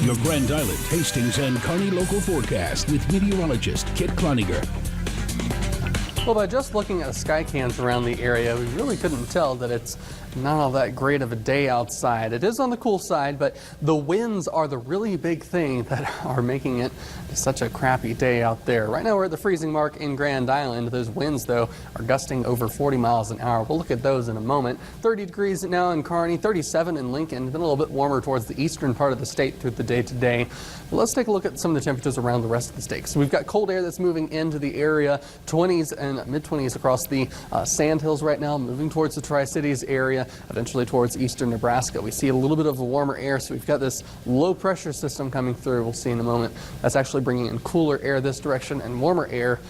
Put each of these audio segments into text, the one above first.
Your Grand Island, Hastings, and Kearney local forecast with meteorologist Kit Cloninger. Well, by just looking at the sky cams around the area, we really couldn't tell that it's not all that great of a day outside. It is on the cool side, but the winds are the really big thing that are making it such a crappy day out there. Right now we're at the freezing mark in Grand Island. Those winds, though, are gusting over 40 miles an hour. We'll look at those in a moment. 30 degrees now in Kearney, 37 in Lincoln, then a little bit warmer towards the eastern part of the state through the day today. But let's take a look at some of the temperatures around the rest of the state. So we've got cold air that's moving into the area, 20s and mid-20s across the Sandhills right now, moving towards the Tri-Cities area, eventually towards eastern Nebraska. We see a little bit of a warmer air, so we've got this low pressure system coming through. We'll see in a moment. That's actually bringing in cooler air this direction and warmer air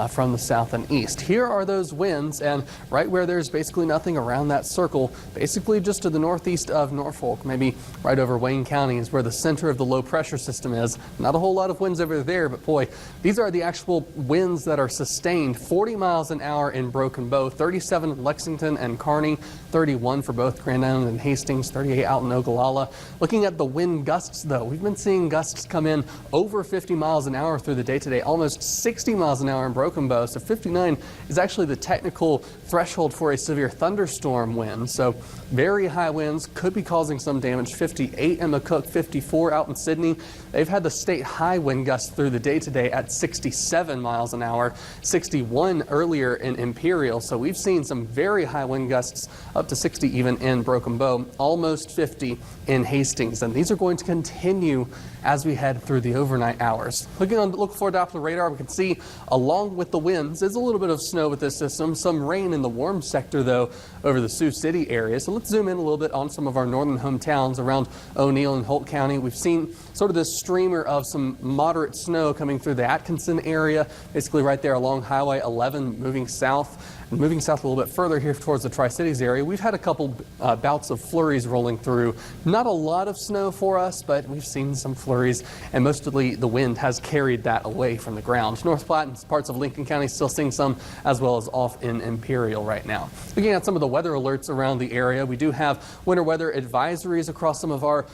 from the south and east. Here are those winds, and right where there's basically nothing around that circle, basically just to the northeast of Norfolk, maybe right over Wayne County is where the center of the low pressure system is. Not a whole lot of winds over there, but boy, these are the actual winds that are sustained. 40 miles an hour in Broken Bow, 37 in Lexington and Kearney, 31 for both Grand Island and Hastings, 38 out in Ogallala. Looking at the wind gusts, though, we've been seeing gusts come in over 50 miles an hour through the day today, almost 60 miles an hour in Broken Bow. So 59 is actually the technical threshold for a severe thunderstorm wind. So very high winds could be causing some damage. 58 in McCook, 54 out in Sydney. They've had the state high wind gusts through the day today at 67 miles an hour, 61 earlier in Imperial. So we've seen some very high wind gusts up to 60 even in Broken Bow, almost 50 in Hastings. And these are going to continue as we head through the overnight hours. Look for Doppler radar, we can see along with the winds, there's a little bit of snow with this system, some rain in the warm sector though over the Sioux City area. So let's zoom in a little bit on some of our northern hometowns around O'Neill and Holt County. We've seen sort of this streamer of some moderate snow coming through the Atkinson area, basically right there along Highway 11 moving south. And moving south a little bit further here towards the Tri-Cities area, we've had a couple bouts of flurries rolling through. Not a lot of snow for us, but we've seen some flurries, and mostly the wind has carried that away from the ground. North Platte and parts of Lincoln County still seeing some, as well as off in Imperial right now. Looking at some of the weather alerts around the area, we do have winter weather advisories across some of our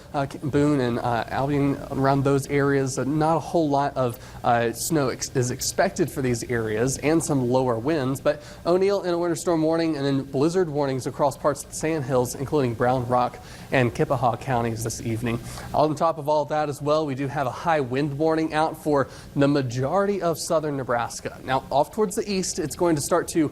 Boone and Albion around those areas. Not a whole lot of snow is expected for these areas, and some lower winds, but O'Neill in a winter storm warning, and then blizzard warnings across parts of the Sandhills, including Brown Rock and Kippahaw counties this evening. On top of all of that as well, we do have a high wind warning out for the majority of southern Nebraska. Now, off towards the east, it's going to start to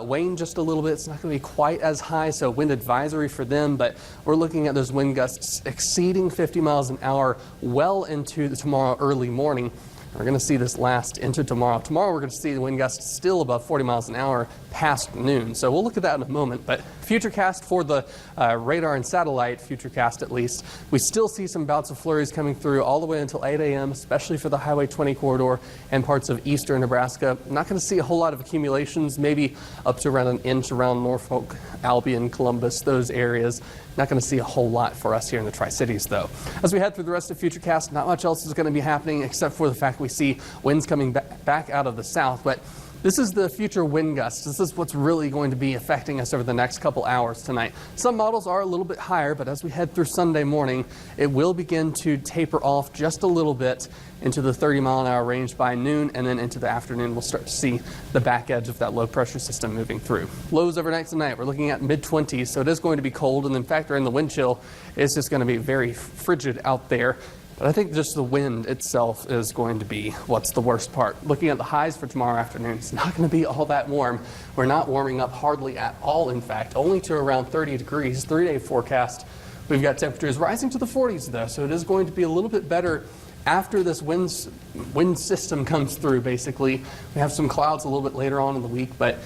wane just a little bit. It's not going to be quite as high, so wind advisory for them, but we're looking at those wind gusts exceeding 50 miles an hour well into tomorrow early morning. We're going to see this last into tomorrow. Tomorrow we're going to see the wind gusts still above 40 miles an hour past noon. So we'll look at that in a moment. But futurecast for the radar and satellite, futurecast at least, we still see some bouts of flurries coming through all the way until 8 a.m., especially for the Highway 20 corridor and parts of eastern Nebraska. Not going to see a whole lot of accumulations, maybe up to around an inch around Norfolk, Albion, Columbus, those areas. Not going to see a whole lot for us here in the Tri-Cities, though. As we head through the rest of Futurecast, not much else is going to be happening except for the fact we see winds coming back out of the south. But this is the future wind gusts. This is what's really going to be affecting us over the next couple hours tonight. Some models are a little bit higher, but as we head through Sunday morning, it will begin to taper off just a little bit into the 30-mile-an-hour range by noon, and then into the afternoon we'll start to see the back edge of that low pressure system moving through. Lows overnight tonight, we're looking at mid-20s, so it is going to be cold, and then factor in the wind chill, it's just going to be very frigid out there. But I think just the wind itself is going to be what's the worst part. Looking at the highs for tomorrow afternoon, it's not going to be all that warm. We're not warming up hardly at all, in fact, only to around 30 degrees. 3-day forecast, we've got temperatures rising to the 40s, though, so it is going to be a little bit better after this wind system comes through, basically. We have some clouds a little bit later on in the week, but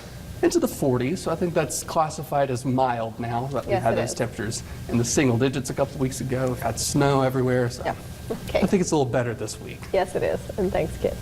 into the 40s, so I think that's classified as mild now that we've had those temperatures in the single digits a couple of weeks ago. We've had snow everywhere, so yeah. Okay. I think it's a little better this week. Yes, it is, and thanks, Kit.